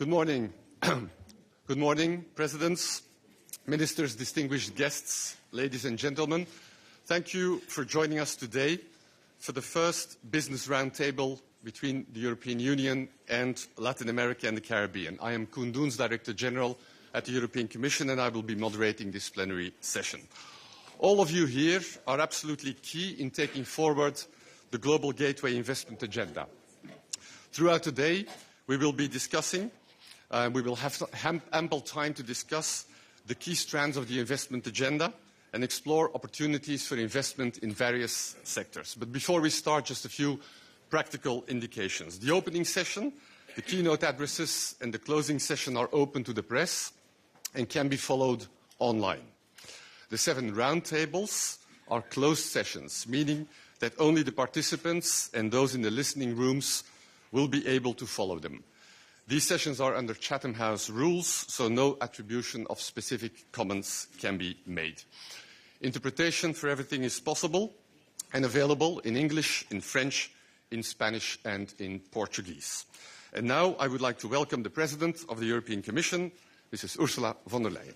Good morning. Good morning, presidents, ministers, distinguished guests, ladies and gentlemen. Thank you for joining us today for the first business roundtable between the European Union and Latin America and the Caribbean. I am Koen Doens, Director General at the European Commission, and I will be moderating this plenary session. All of you here are absolutely key in taking forward the Global Gateway Investment Agenda. Throughout the day, we will be discussing, we will have ample time to discuss the key strands of the investment agenda and explore opportunities for investment in various sectors. But before we start, just a few practical indications. The opening session, the keynote addresses, and the closing session are open to the press and can be followed online. The 7 roundtables are closed sessions, meaning that only the participants and those in the listening rooms will be able to follow them. These sessions are under Chatham House rules, so no attribution of specific comments can be made. Interpretation for everything is possible and available in English, in French, in Spanish, and in Portuguese. And now I would like to welcome the President of the European Commission, Mrs. Ursula von der Leyen.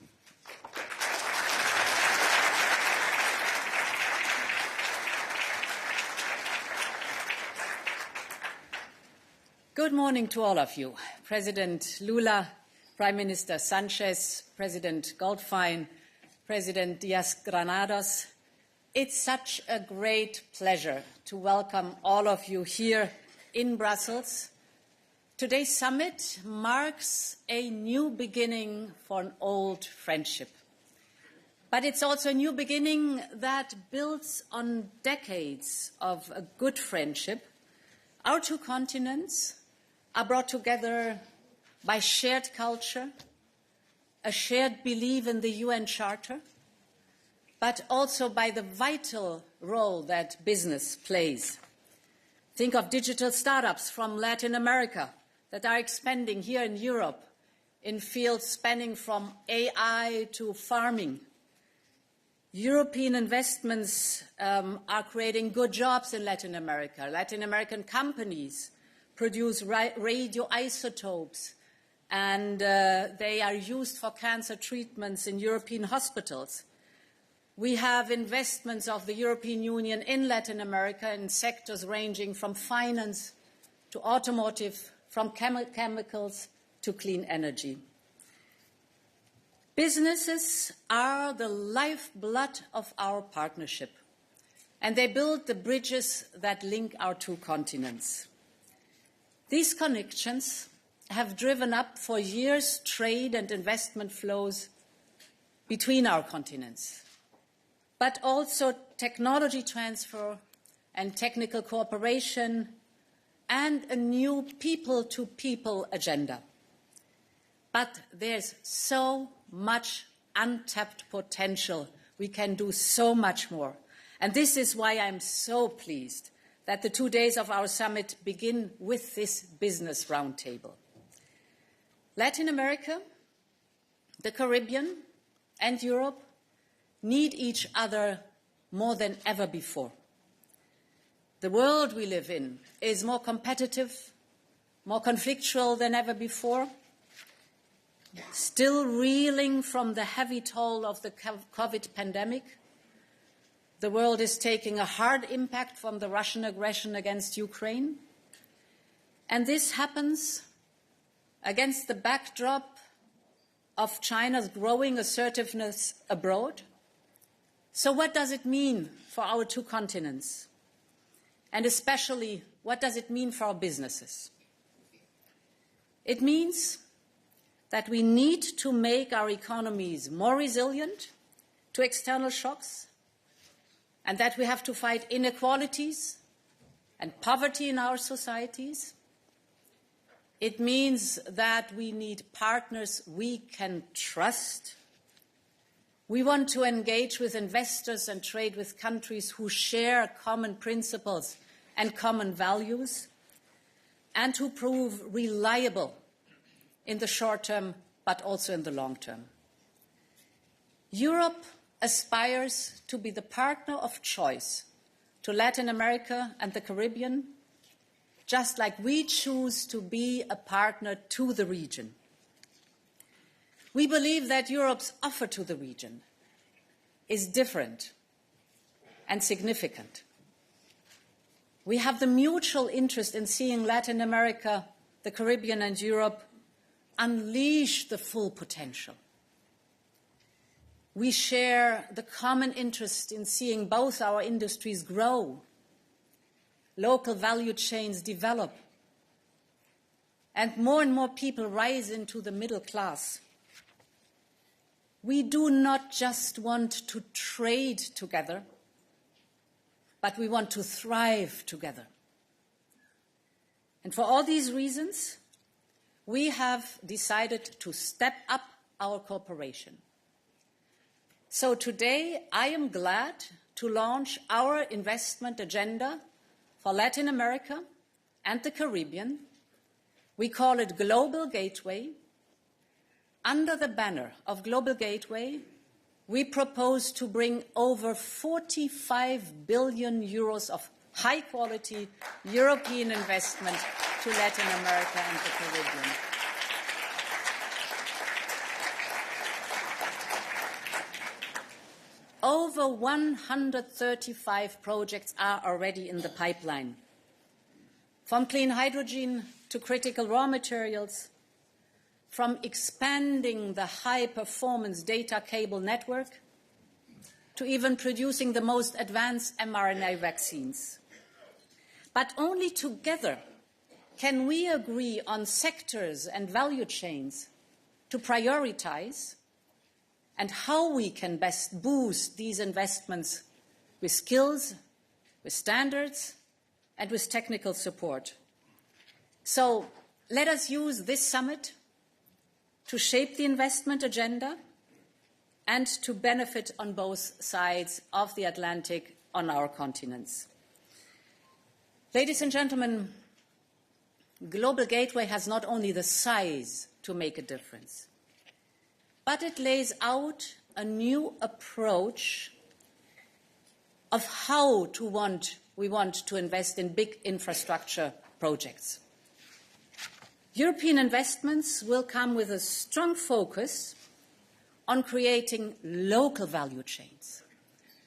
Good morning to all of you. President Lula, Prime Minister Sánchez, President Goldfein, President Díaz-Granados. It's such a great pleasure to welcome all of you here in Brussels. Today's summit marks a new beginning for an old friendship. But it's also a new beginning that builds on decades of a good friendship. Our two continents are brought together by shared culture, a shared belief in the UN Charter, but also by the vital role that business plays. Think of digital startups from Latin America that are expanding here in Europe in fields spanning from AI to farming. European investments are creating good jobs in Latin America. Latin American companies produce radioisotopes, and they are used for cancer treatments in European hospitals. We have investments of the European Union in Latin America in sectors ranging from finance to automotive, from chemicals to clean energy. Businesses are the lifeblood of our partnership, and they build the bridges that link our two continents. These connections have driven up for years trade and investment flows between our continents, but also technology transfer and technical cooperation and a new people-to-people agenda. But there's so much untapped potential. We can do so much more. And this is why I'm so pleased that the 2 days of our summit begin with this business roundtable. Latin America, the Caribbean, and Europe need each other more than ever before. The world we live in is more competitive, more conflictual than ever before, still reeling from the heavy toll of the COVID pandemic. The world is taking a hard impact from the Russian aggression against Ukraine. And this happens against the backdrop of China's growing assertiveness abroad. So what does it mean for our two continents? And especially, what does it mean for our businesses? It means that we need to make our economies more resilient to external shocks, and that we have to fight inequalities and poverty in our societies. It means that we need partners we can trust. We want to engage with investors and trade with countries who share common principles and common values, and who prove reliable in the short term, but also in the long term. Europe aspires to be the partner of choice to Latin America and the Caribbean, just like we choose to be a partner to the region. We believe that Europe's offer to the region is different and significant. We have the mutual interest in seeing Latin America, the Caribbean and Europe unleash the full potential. We share the common interest in seeing both our industries grow, local value chains develop, and more people rise into the middle class. We do not just want to trade together, but we want to thrive together. And for all these reasons, we have decided to step up our cooperation. So today, I am glad to launch our investment agenda for Latin America and the Caribbean. We call it Global Gateway. Under the banner of Global Gateway, we propose to bring over 45 billion euros of high-quality European investment to Latin America and the Caribbean. Over 135 projects are already in the pipeline, from clean hydrogen to critical raw materials, from expanding the high-performance data cable network to even producing the most advanced mRNA vaccines. But only together can we agree on sectors and value chains to prioritize and how we can best boost these investments with skills, with standards, and with technical support. So let us use this summit to shape the investment agenda and to benefit on both sides of the Atlantic on our continents. Ladies and gentlemen, Global Gateway has not only the size to make a difference, but it lays out a new approach of how we want to invest in big infrastructure projects. European investments will come with a strong focus on creating local value chains.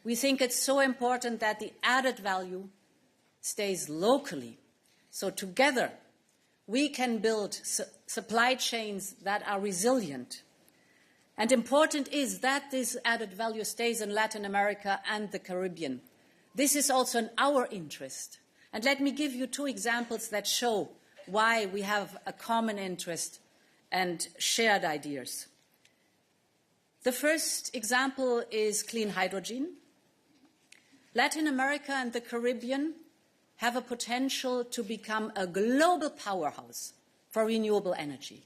We think it's so important that the added value stays locally. So together, we can build supply chains that are resilient. And important is that this added value stays in Latin America and the Caribbean. This is also in our interest. And let me give you two examples that show why we have a common interest and shared ideas. The first example is clean hydrogen. Latin America and the Caribbean have a potential to become a global powerhouse for renewable energy.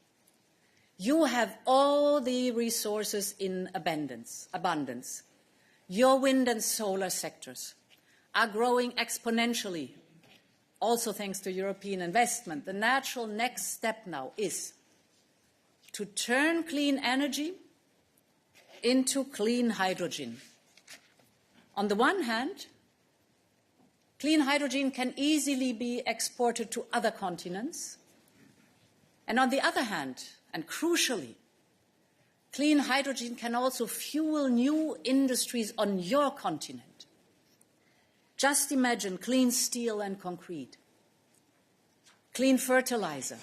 You have all the resources in abundance. Your wind and solar sectors are growing exponentially, also thanks to European investment. The natural next step now is to turn clean energy into clean hydrogen. On the one hand, clean hydrogen can easily be exported to other continents. And on the other hand, and crucially, clean hydrogen can also fuel new industries on your continent. Just imagine clean steel and concrete, clean fertilizer,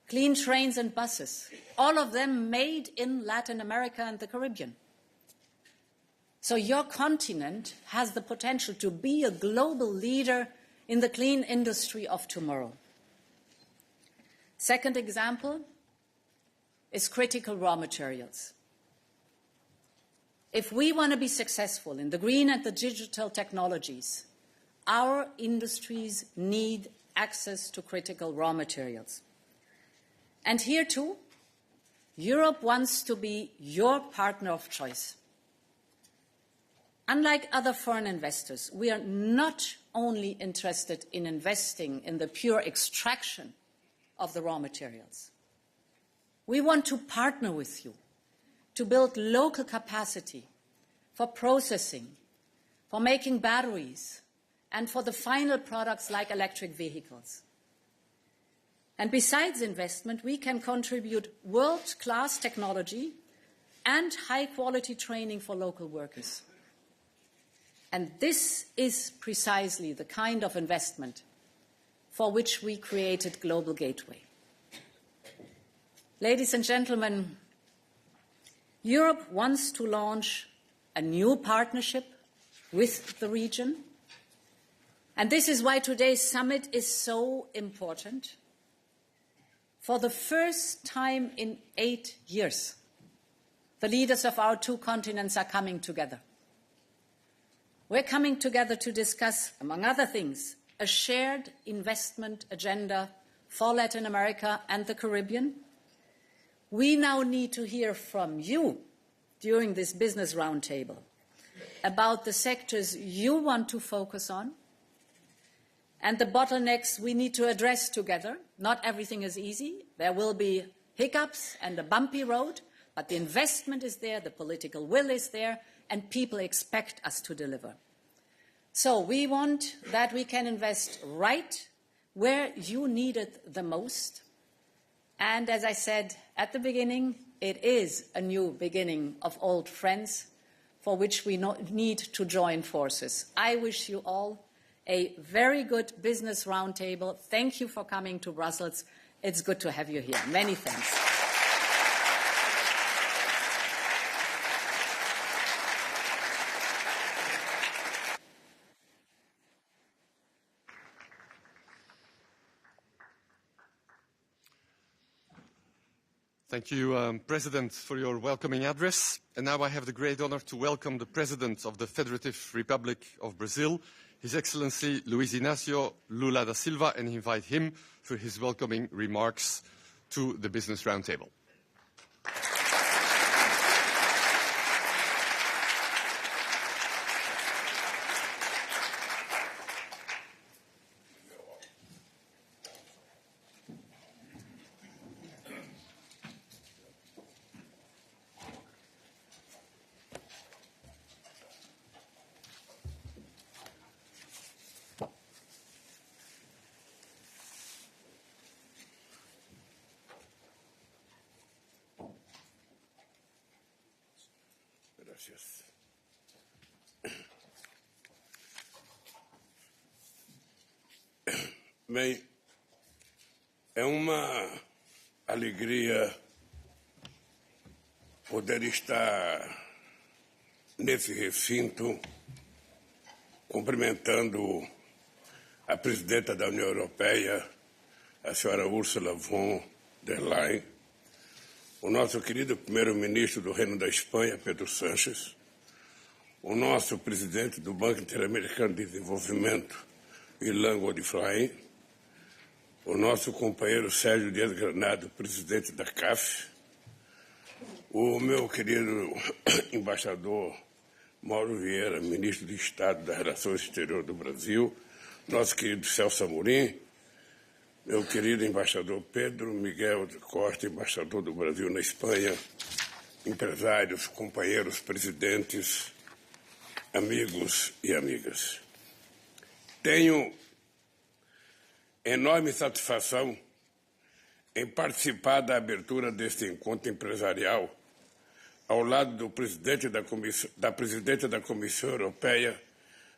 clean trains and buses, all of them made in Latin America and the Caribbean. So your continent has the potential to be a global leader in the clean industry of tomorrow. Second example is critical raw materials. If we want to be successful in the green and the digital technologies, our industries need access to critical raw materials. And here too, Europe wants to be your partner of choice. Unlike other foreign investors, we are not only interested in investing in the pure extraction of the raw materials. We want to partner with you to build local capacity for processing, for making batteries, and for the final products like electric vehicles. And besides investment, we can contribute world-class technology and high-quality training for local workers. And this is precisely the kind of investment for which we created Global Gateway. Ladies and gentlemen, Europe wants to launch a new partnership with the region. And this is why today's summit is so important. For the first time in 8 years, the leaders of our two continents are coming together. We're coming together to discuss, among other things, a shared investment agenda for Latin America and the Caribbean. We now need to hear from you during this business roundtable about the sectors you want to focus on and the bottlenecks we need to address together. Not everything is easy. There will be hiccups and a bumpy road, but the investment is there, the political will is there, and people expect us to deliver. So we want that we can invest right where you need it the most. And as I said at the beginning, it is a new beginning of old friends for which we need to join forces. I wish you all a very good business roundtable. Thank you for coming to Brussels. It's good to have you here. Many thanks. Thank you, President, for your welcoming address. And now I have the great honor to welcome the President of the Federative Republic of Brazil, His Excellency Luiz Inácio Lula da Silva, and invite him for his welcoming remarks to the Business Roundtable. Gracias. Bem, é uma alegria poder estar nesse recinto cumprimentando a presidenta da União Europeia, a senhora Ursula von der Leyen, o nosso querido primeiro-ministro do Reino da Espanha, Pedro Sánchez, o nosso presidente do Banco Interamericano de Desenvolvimento, Ilan Godfrey, o nosso companheiro Sérgio Dias Granado, presidente da CAF, o meu querido embaixador Mauro Vieira, ministro de Estado das Relações Exteriores do Brasil, nosso querido Celso Amorim, meu querido embaixador Pedro Miguel de Costa, embaixador do Brasil na Espanha, empresários, companheiros, presidentes, amigos e amigas. Tenho enorme satisfação em participar da abertura deste encontro empresarial ao lado do presidente da presidente da Comissão Europeia,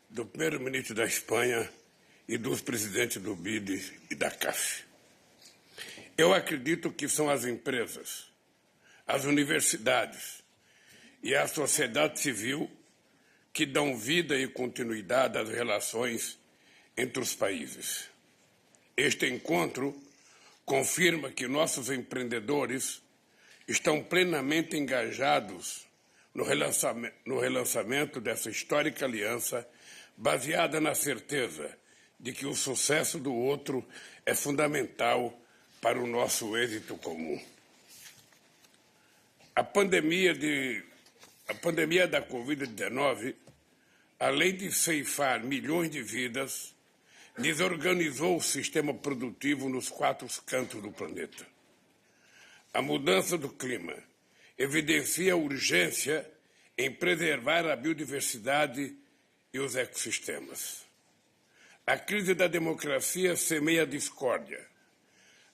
do primeiro-ministro da Espanha e dos presidentes do BID e da CAF. Eu acredito que são as empresas, as universidades e a sociedade civil que dão vida e continuidade às relações entre os países. Este encontro confirma que nossos empreendedores estão plenamente engajados no relançamento dessa histórica aliança baseada na certeza de que o sucesso do outro é fundamental para o nosso êxito comum. A pandemia da Covid-19, além de ceifar milhões de vidas, desorganizou o sistema produtivo nos 4 cantos do planeta. A mudança do clima evidencia a urgência em preservar a biodiversidade e os ecossistemas. A crise da democracia semeia a discórdia,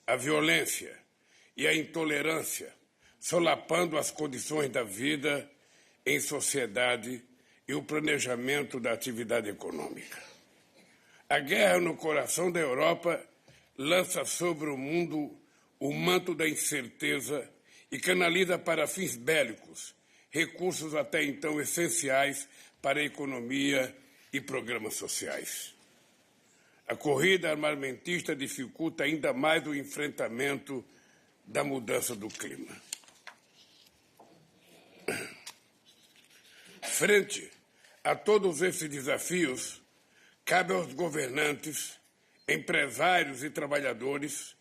a violência e a intolerância, solapando as condições da vida em sociedade e o planejamento da atividade econômica. A guerra no coração da Europa lança sobre o mundo o manto da incerteza e canaliza para fins bélicos recursos até então essenciais para a economia e programas sociais. A corrida armamentista dificulta ainda mais o enfrentamento da mudança do clima. Frente a todos esses desafios, cabe aos governantes, empresários e trabalhadores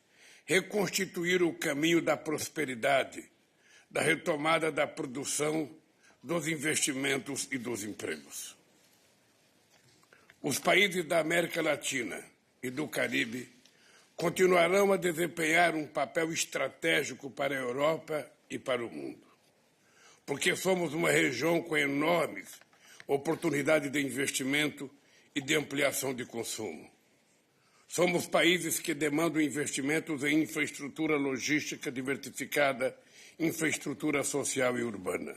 reconstituir o caminho da prosperidade, da retomada da produção, dos investimentos e dos empregos. Os países da América Latina e do Caribe continuarão a desempenhar um papel estratégico para a Europa e para o mundo, porque somos uma região com enormes oportunidades de investimento e de ampliação de consumo. Somos países que demandam investimentos em infraestrutura logística diversificada, infraestrutura social e urbana.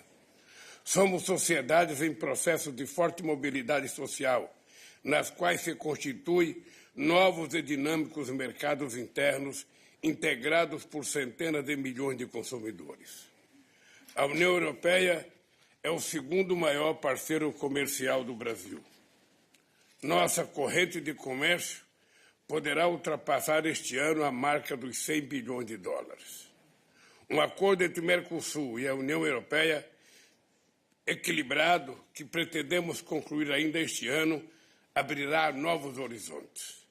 Somos sociedades em processo de forte mobilidade social, nas quais se constituem novos e dinâmicos mercados internos integrados por centenas de milhões de consumidores. A União Europeia é o segundo maior parceiro comercial do Brasil. Nossa corrente de comércio poderá ultrapassar este ano a marca dos 100 bilhões de dólares. Um acordo entre o Mercosul e a União Europeia equilibrado, que pretendemos concluir ainda este ano, abrirá novos horizontes.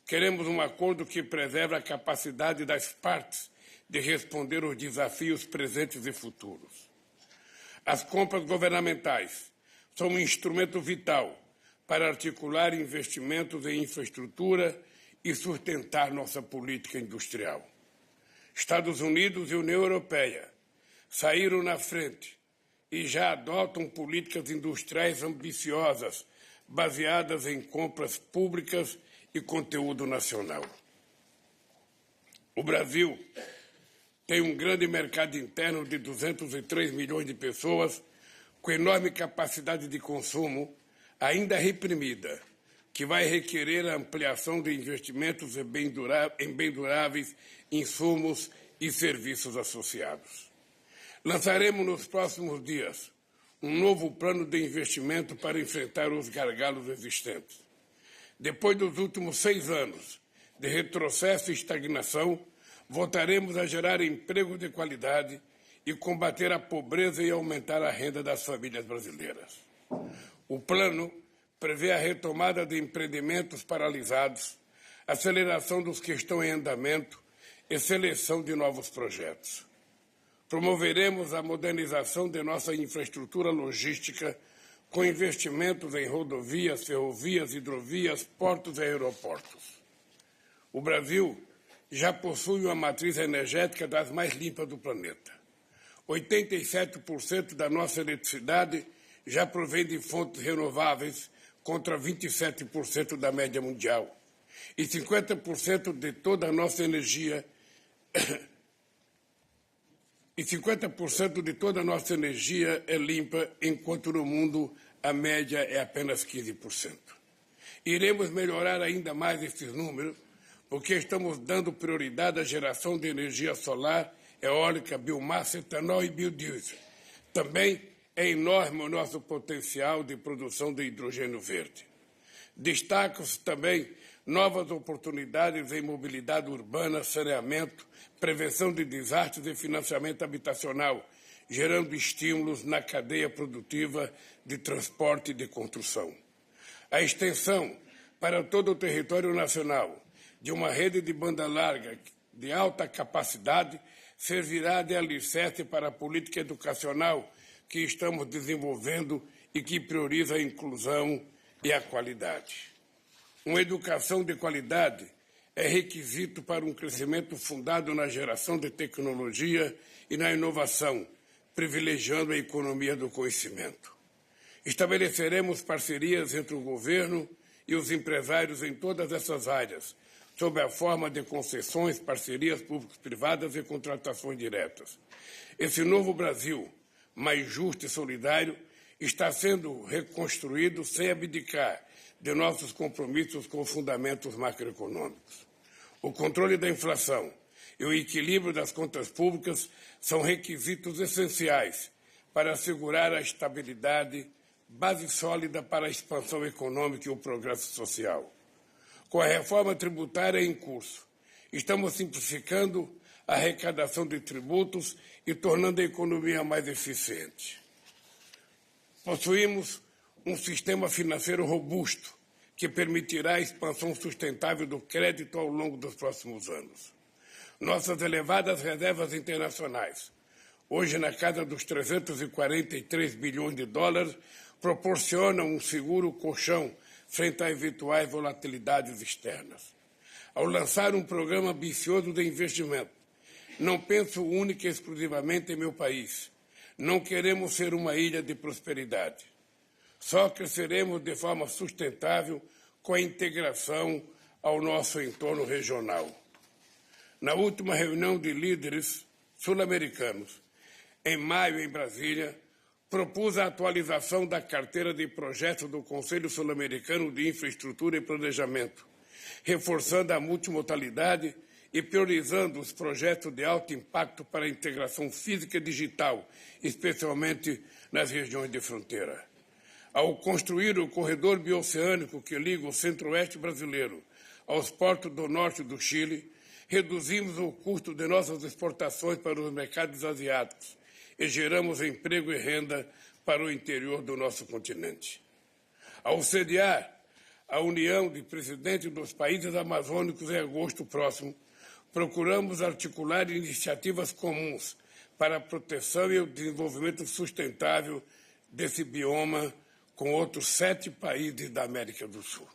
Queremos um acordo que preserve a capacidade das partes de responder aos desafios presentes e futuros. As compras governamentais são um instrumento vital para articular investimentos em infraestrutura e sustentar nossa política industrial. Estados Unidos e União Europeia saíram na frente e já adotam políticas industriais ambiciosas, baseadas em compras públicas e conteúdo nacional. O Brasil tem um grande mercado interno de 203 milhões de pessoas, com enorme capacidade de consumo, ainda reprimida, que vai requerer a ampliação de investimentos em bem duráveis, insumos e serviços associados. Lançaremos nos próximos dias um novo plano de investimento para enfrentar os gargalos existentes. Depois dos últimos 6 anos de retrocesso e estagnação, voltaremos a gerar emprego de qualidade e combater a pobreza e aumentar a renda das famílias brasileiras. O plano prevê a retomada de empreendimentos paralisados, aceleração dos que estão em andamento e seleção de novos projetos. Promoveremos a modernização de nossa infraestrutura logística com investimentos em rodovias, ferrovias, hidrovias, portos e aeroportos. O Brasil já possui uma matriz energética das mais limpas do planeta. 87% da nossa eletricidade já provém de fontes renováveis, contra 27% da média mundial. E 50% de toda a nossa energia é limpa, enquanto no mundo a média é apenas 15%. Iremos melhorar ainda mais esses números, porque estamos dando prioridade à geração de energia solar, eólica, biomassa, etanol e biodiesel. Também é enorme o nosso potencial de produção de hidrogênio verde. Destacam-se também novas oportunidades em mobilidade urbana, saneamento, prevenção de desastres e financiamento habitacional, gerando estímulos na cadeia produtiva de transporte e de construção. A extensão para todo o território nacional de uma rede de banda larga de alta capacidade servirá de alicerce para a política educacional que estamos desenvolvendo e que prioriza a inclusão e a qualidade. Uma educação de qualidade é requisito para um crescimento fundado na geração de tecnologia e na inovação, privilegiando a economia do conhecimento. Estabeleceremos parcerias entre o governo e os empresários em todas essas áreas, sob a forma de concessões, parcerias públicas-privadas e contratações diretas. Esse novo Brasil, mais justo e solidário, está sendo reconstruído sem abdicar de nossos compromissos com os fundamentos macroeconômicos. O controle da inflação e o equilíbrio das contas públicas são requisitos essenciais para assegurar a estabilidade, base sólida para a expansão econômica e o progresso social. Com a reforma tributária em curso, estamos simplificando a arrecadação de tributos e tornando a economia mais eficiente. Possuímos um sistema financeiro robusto que permitirá a expansão sustentável do crédito ao longo dos próximos anos. Nossas elevadas reservas internacionais, hoje na casa dos 343 bilhões de dólares, proporcionam um seguro colchão frente a eventuais volatilidades externas. Ao lançar um programa ambicioso de investimento, não penso única e exclusivamente em meu país. Não queremos ser uma ilha de prosperidade. Só cresceremos de forma sustentável com a integração ao nosso entorno regional. Na última reunião de líderes sul-americanos, em maio, em Brasília, propus a atualização da carteira de projetos do Conselho Sul-Americano de Infraestrutura e Planejamento, reforçando a multimodalidade e priorizando os projetos de alto impacto para a integração física e digital, especialmente nas regiões de fronteira. Ao construir o corredor bioceânico que liga o centro-oeste brasileiro aos portos do norte do Chile, reduzimos o custo de nossas exportações para os mercados asiáticos e geramos emprego e renda para o interior do nosso continente. Ao sediar a União de Presidentes dos Países Amazônicos em agosto próximo, procuramos articular iniciativas comuns para a proteção e o desenvolvimento sustentável desse bioma com outros 7 países da América do Sul.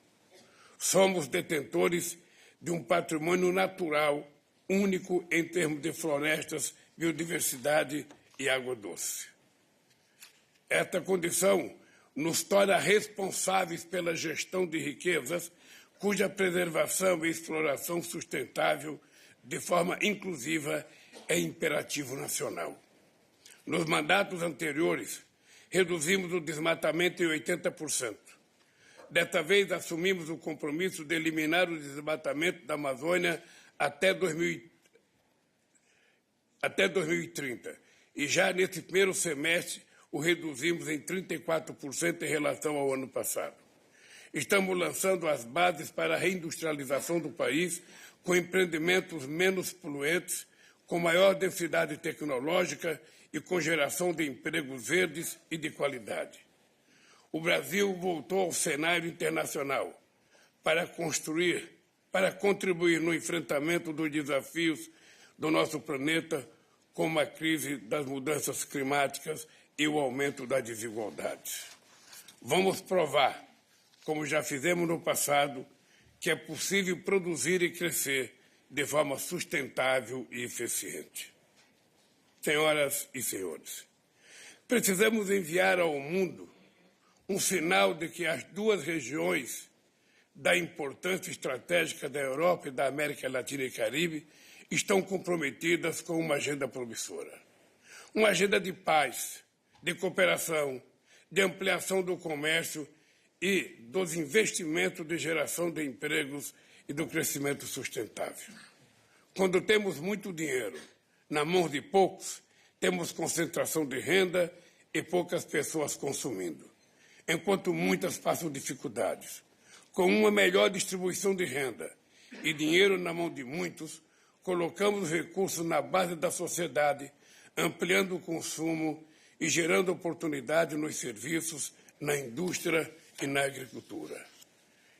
Somos detentores de um patrimônio natural único em termos de florestas, biodiversidade e água doce. Esta condição nos torna responsáveis pela gestão de riquezas, cuja preservação e exploração sustentável de forma inclusiva é imperativo nacional. Nos mandatos anteriores, reduzimos o desmatamento em 80%. Desta vez, assumimos o compromisso de eliminar o desmatamento da Amazônia até 2030. E já nesse primeiro semestre, o reduzimos em 34% em relação ao ano passado. Estamos lançando as bases para a reindustrialização do país com empreendimentos menos poluentes, com maior densidade tecnológica e com geração de empregos verdes e de qualidade. O Brasil voltou ao cenário internacional para contribuir no enfrentamento dos desafios do nosso planeta, como a crise das mudanças climáticas e o aumento das desigualdades. Vamos provar, como já fizemos no passado, que é possível produzir e crescer de forma sustentável e eficiente. Senhoras e senhores, precisamos enviar ao mundo um sinal de que as duas regiões da importância estratégica da Europa e da América Latina e Caribe estão comprometidas com uma agenda promissora. Uma agenda de paz, de cooperação, de ampliação do comércio e dos investimentos de geração de empregos e do crescimento sustentável. Quando temos muito dinheiro na mão de poucos, temos concentração de renda e poucas pessoas consumindo, enquanto muitas passam dificuldades. Com uma melhor distribuição de renda e dinheiro na mão de muitos, colocamos recursos na base da sociedade, ampliando o consumo e gerando oportunidade nos serviços, na indústria e na agricultura.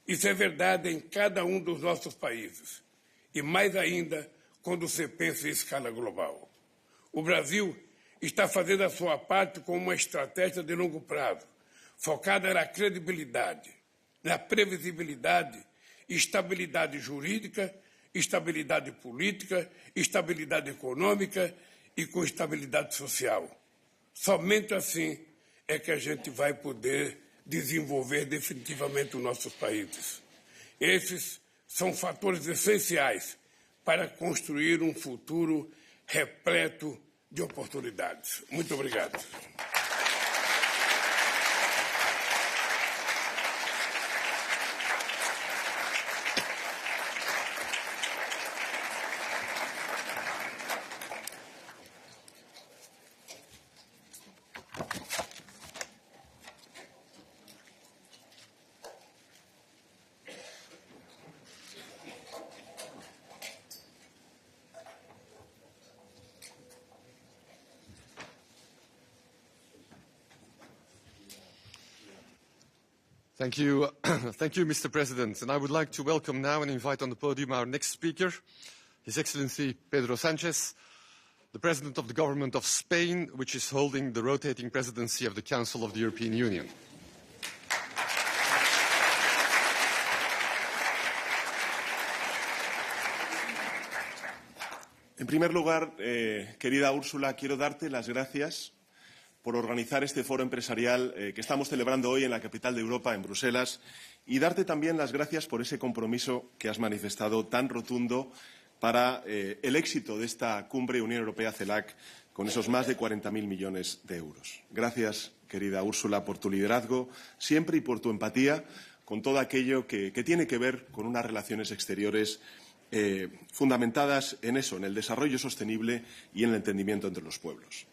Isso é verdade em cada um dos nossos países, e mais ainda quando se pensa em escala global. O Brasil está fazendo a sua parte com uma estratégia de longo prazo, focada na credibilidade, na previsibilidade, estabilidade jurídica, estabilidade política, estabilidade econômica e com estabilidade social. Somente assim é que a gente vai poder desenvolver definitivamente os nossos países. Esses são fatores essenciais para construir um futuro repleto de oportunidades. Muito obrigado. Thank you. Thank you, Mr. President. And I would like to welcome now and invite on the podium our next speaker, His Excellency Pedro Sánchez, the President of the Government of Spain, which is holding the rotating presidency of the Council of the European Union. En primer lugar, querida Úrsula, quiero darte las gracias por organizar este foro empresarial que estamos celebrando hoy en la capital de Europa, en Bruselas, y darte también las gracias por ese compromiso que has manifestado tan rotundo para el éxito de esta cumbre Unión Europea-CELAC con esos más de 40.000 millones de euros. Gracias, querida Úrsula, por tu liderazgo siempre y por tu empatía con todo aquello que tiene que ver con unas relaciones exteriores fundamentadas en eso, en el desarrollo sostenible y en el entendimiento entre los pueblos.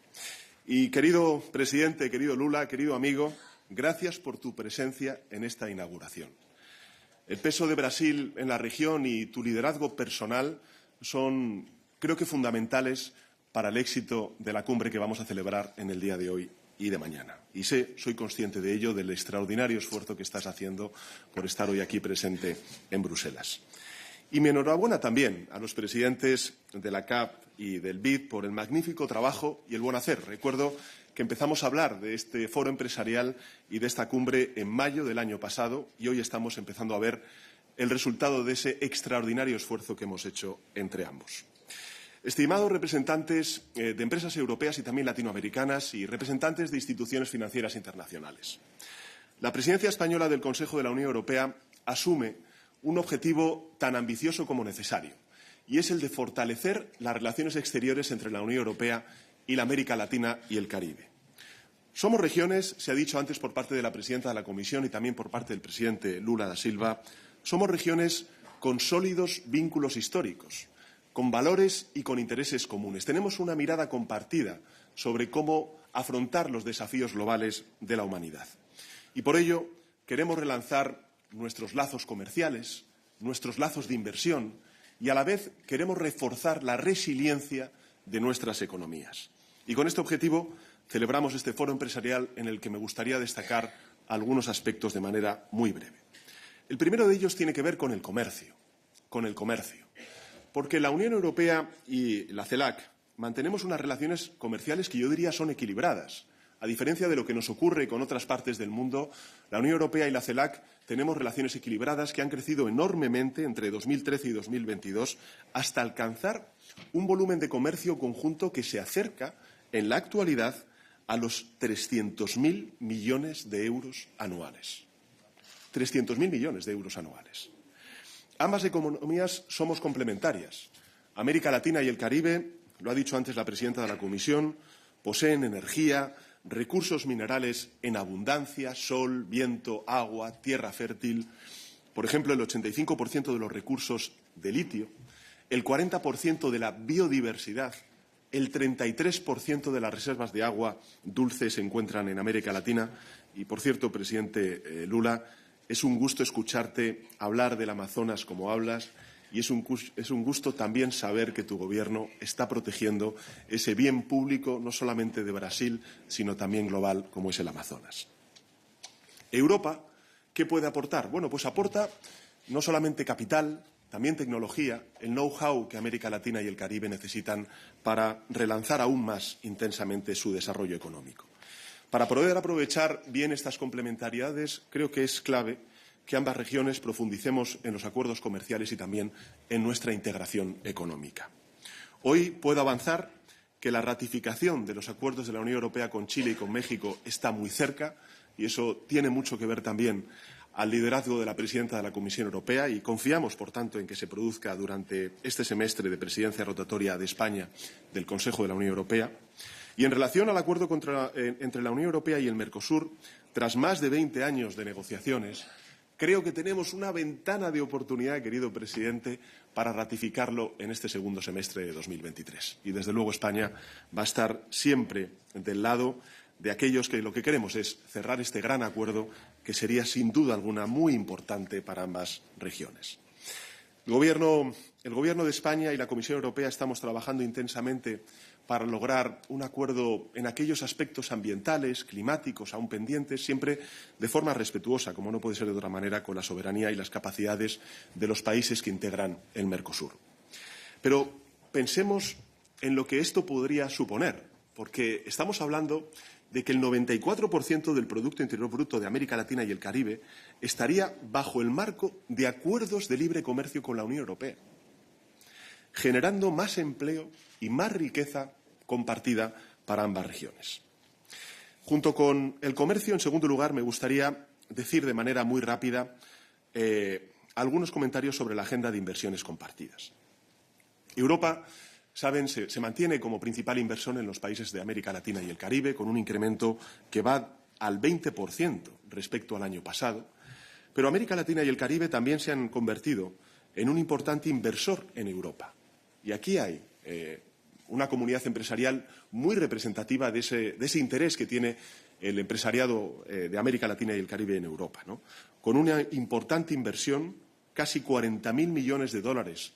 Y, querido presidente, querido Lula, querido amigo, gracias por tu presencia en esta inauguración. El peso de Brasil en la región y tu liderazgo personal son, creo que, fundamentales para el éxito de la cumbre que vamos a celebrar en el día de hoy y de mañana. Y soy consciente de ello, del extraordinario esfuerzo que estás haciendo por estar hoy aquí presente en Bruselas. Y mi enhorabuena también a los presidentes de la CAP y del BID por el magnífico trabajo y el buen hacer. Recuerdo que empezamos a hablar de este foro empresarial y de esta cumbre en mayo del año pasado y hoy estamos empezando a ver el resultado de ese extraordinario esfuerzo que hemos hecho entre ambos. Estimados representantes de empresas europeas y también latinoamericanas y representantes de instituciones financieras internacionales, la presidencia española del Consejo de la Unión Europea asume un objetivo tan ambicioso como necesario, y es el de fortalecer las relaciones exteriores entre la Unión Europea y la América Latina y el Caribe. Somos regiones, se ha dicho antes por parte de la presidenta de la Comisión y también por parte del presidente Lula da Silva, somos regiones con sólidos vínculos históricos, con valores y con intereses comunes. Tenemos una mirada compartida sobre cómo afrontar los desafíos globales de la humanidad. Y por ello queremos relanzar nuestros lazos comerciales, nuestros lazos de inversión y a la vez queremos reforzar la resiliencia de nuestras economías. Y con este objetivo celebramos este foro empresarial en el que me gustaría destacar algunos aspectos de manera muy breve. El primero de ellos tiene que ver con el comercio, porque la Unión Europea y la CELAC mantenemos unas relaciones comerciales que yo diría son equilibradas. A diferencia de lo que nos ocurre con otras partes del mundo, la Unión Europea y la CELAC tenemos relaciones equilibradas que han crecido enormemente entre 2013 y 2022 hasta alcanzar un volumen de comercio conjunto que se acerca en la actualidad a los 300.000 millones de euros anuales. 300.000 millones de euros anuales. Ambas economías somos complementarias. América Latina y el Caribe, lo ha dicho antes la presidenta de la Comisión, poseen energía, recursos minerales en abundancia, sol, viento, agua, tierra fértil. Por ejemplo, el 85% de los recursos de litio, el 40% de la biodiversidad, el 33% de las reservas de agua dulce se encuentran en América Latina. Y, por cierto, presidente Lula, es un gusto escucharte hablar del Amazonas como hablas. Y es un gusto también saber que tu Gobierno está protegiendo ese bien público, no solamente de Brasil, sino también global, como es el Amazonas. Europa, ¿qué puede aportar? Bueno, pues aporta no solamente capital, también tecnología, el know-how que América Latina y el Caribe necesitan para relanzar aún más intensamente su desarrollo económico. Para poder aprovechar bien estas complementariedades, creo que es clave que ambas regiones profundicemos en los acuerdos comerciales y también en nuestra integración económica. Hoy puedo avanzar que la ratificación de los acuerdos de la Unión Europea con Chile y con México está muy cerca, y eso tiene mucho que ver también al liderazgo de la presidenta de la Comisión Europea, y confiamos, por tanto, en que se produzca durante este semestre de presidencia rotatoria de España del Consejo de la Unión Europea. Y en relación al acuerdo entre la Unión Europea y el Mercosur, tras más de 20 años de negociaciones, creo que tenemos una ventana de oportunidad, querido presidente, para ratificarlo en este segundo semestre de 2023. Y, desde luego, España va a estar siempre del lado de aquellos que lo que queremos es cerrar este gran acuerdo, que sería, sin duda alguna, muy importante para ambas regiones. El Gobierno de España y la Comisión Europea estamos trabajando intensamente para lograr un acuerdo en aquellos aspectos ambientales, climáticos, aún pendientes, siempre de forma respetuosa, como no puede ser de otra manera, con la soberanía y las capacidades de los países que integran el Mercosur. Pero pensemos en lo que esto podría suponer, porque estamos hablando de que el 94% del Producto Interior Bruto de América Latina y el Caribe estaría bajo el marco de acuerdos de libre comercio con la Unión Europea, generando más empleo y más riqueza compartida para ambas regiones. Junto con el comercio, en segundo lugar, me gustaría decir de manera muy rápida algunos comentarios sobre la agenda de inversiones compartidas. Europa, saben, se mantiene como principal inversor en los países de América Latina y el Caribe, con un incremento que va al 20% respecto al año pasado. Pero América Latina y el Caribe también se han convertido en un importante inversor en Europa. Y aquí hay una comunidad empresarial muy representativa de ese interés que tiene el empresariado de América Latina y el Caribe en Europa, ¿no? Con una importante inversión, casi 40.000 millones de dólares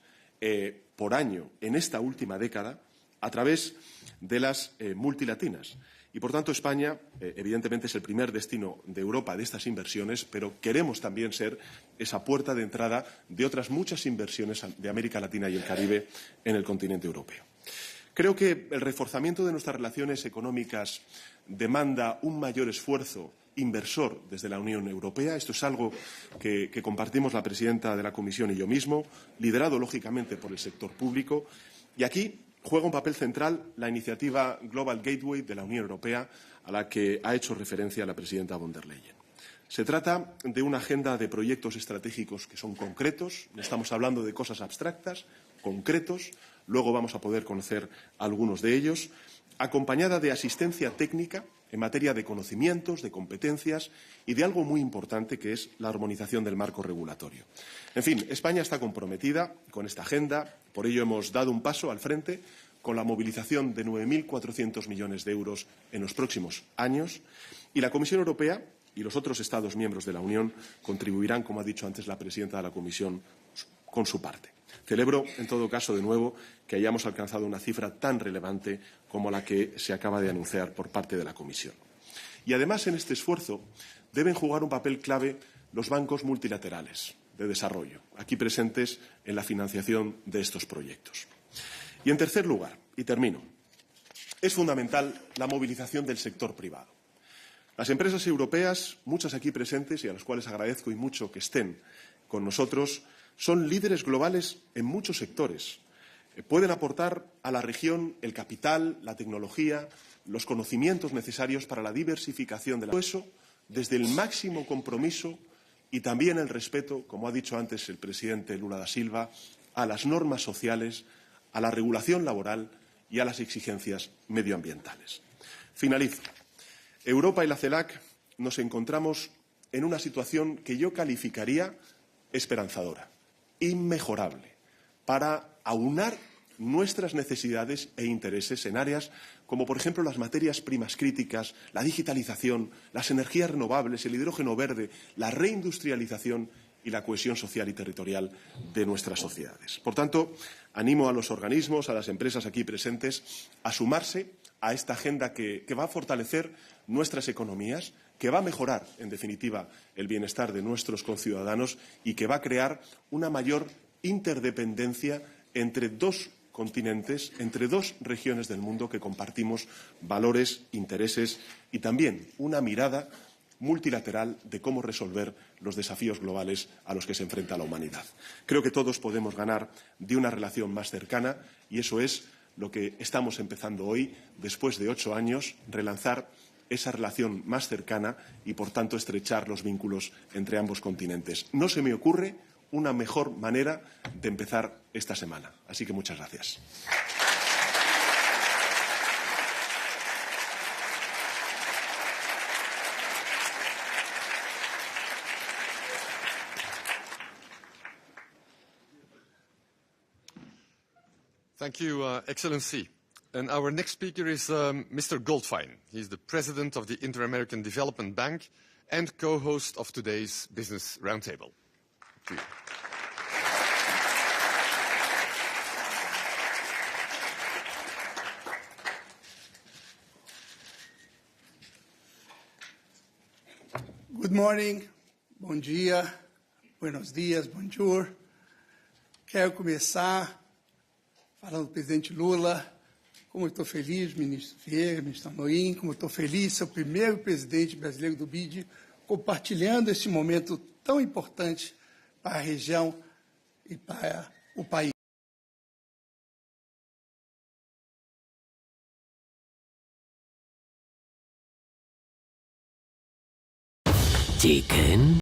por año en esta última década, a través de las multilatinas. Y, por tanto, España, evidentemente, es el primer destino de Europa de estas inversiones, pero queremos también ser esa puerta de entrada de otras muchas inversiones de América Latina y el Caribe en el continente europeo. Creo que el reforzamiento de nuestras relaciones económicas demanda un mayor esfuerzo inversor desde la Unión Europea. Esto es algo que compartimos la presidenta de la Comisión y yo mismo, liderado, lógicamente, por el sector público. Y aquí juega un papel central la iniciativa Global Gateway de la Unión Europea, a la que ha hecho referencia la presidenta von der Leyen. Se trata de una agenda de proyectos estratégicos que son concretos, no estamos hablando de cosas abstractas, concretos, luego vamos a poder conocer algunos de ellos, acompañada de asistencia técnica en materia de conocimientos, de competencias y de algo muy importante, que es la armonización del marco regulatorio. En fin, España está comprometida con esta agenda, por ello hemos dado un paso al frente con la movilización de 9.400 millones de euros en los próximos años, y la Comisión Europea y los otros Estados miembros de la Unión contribuirán, como ha dicho antes la presidenta de la Comisión, con su parte. Celebro, en todo caso, de nuevo, que hayamos alcanzado una cifra tan relevante como la que se acaba de anunciar por parte de la Comisión. Y, además, en este esfuerzo deben jugar un papel clave los bancos multilaterales de desarrollo, aquí presentes en la financiación de estos proyectos. Y, en tercer lugar, y termino, es fundamental la movilización del sector privado. Las empresas europeas, muchas aquí presentes y a las cuales agradezco y mucho que estén con nosotros, son líderes globales en muchos sectores. Pueden aportar a la región el capital, la tecnología, los conocimientos necesarios para la diversificación de la... Eso desde el máximo compromiso y también el respeto, como ha dicho antes el presidente Lula da Silva, a las normas sociales, a la regulación laboral y a las exigencias medioambientales. Finalizo. Europa y la CELAC nos encontramos en una situación que yo calificaría esperanzadora, inmejorable, para aunar nuestras necesidades e intereses en áreas como, por ejemplo, las materias primas críticas, la digitalización, las energías renovables, el hidrógeno verde, la reindustrialización y la cohesión social y territorial de nuestras sociedades. Por tanto, animo a los organismos, a las empresas aquí presentes, a sumarse a esta agenda que va a fortalecer nuestras economías, que va a mejorar, en definitiva, el bienestar de nuestros conciudadanos y que va a crear una mayor interdependencia entre dos continentes, entre dos regiones del mundo que compartimos valores, intereses y también una mirada multilateral de cómo resolver los desafíos globales a los que se enfrenta la humanidad. Creo que todos podemos ganar de una relación más cercana y eso es lo que estamos empezando hoy, después de 8 años, relanzar esa relación más cercana y, por tanto, estrechar los vínculos entre ambos continentes. No se me ocurre una mejor manera de empezar esta semana. Así que muchas gracias. Thank you, Excellency. And our next speaker is Mr. Goldfein. He is the president of the Inter-American Development Bank and co-host of today's Business Roundtable. To you. Good morning, bom dia, buenos dias, bonjour. Quero começar falando do presidente Lula, como eu estou feliz, ministro Vieira, ministro Amorim, como eu estou feliz, ser o primeiro presidente brasileiro do BID, compartilhando este momento tão importante para a região e para o país. Chicken.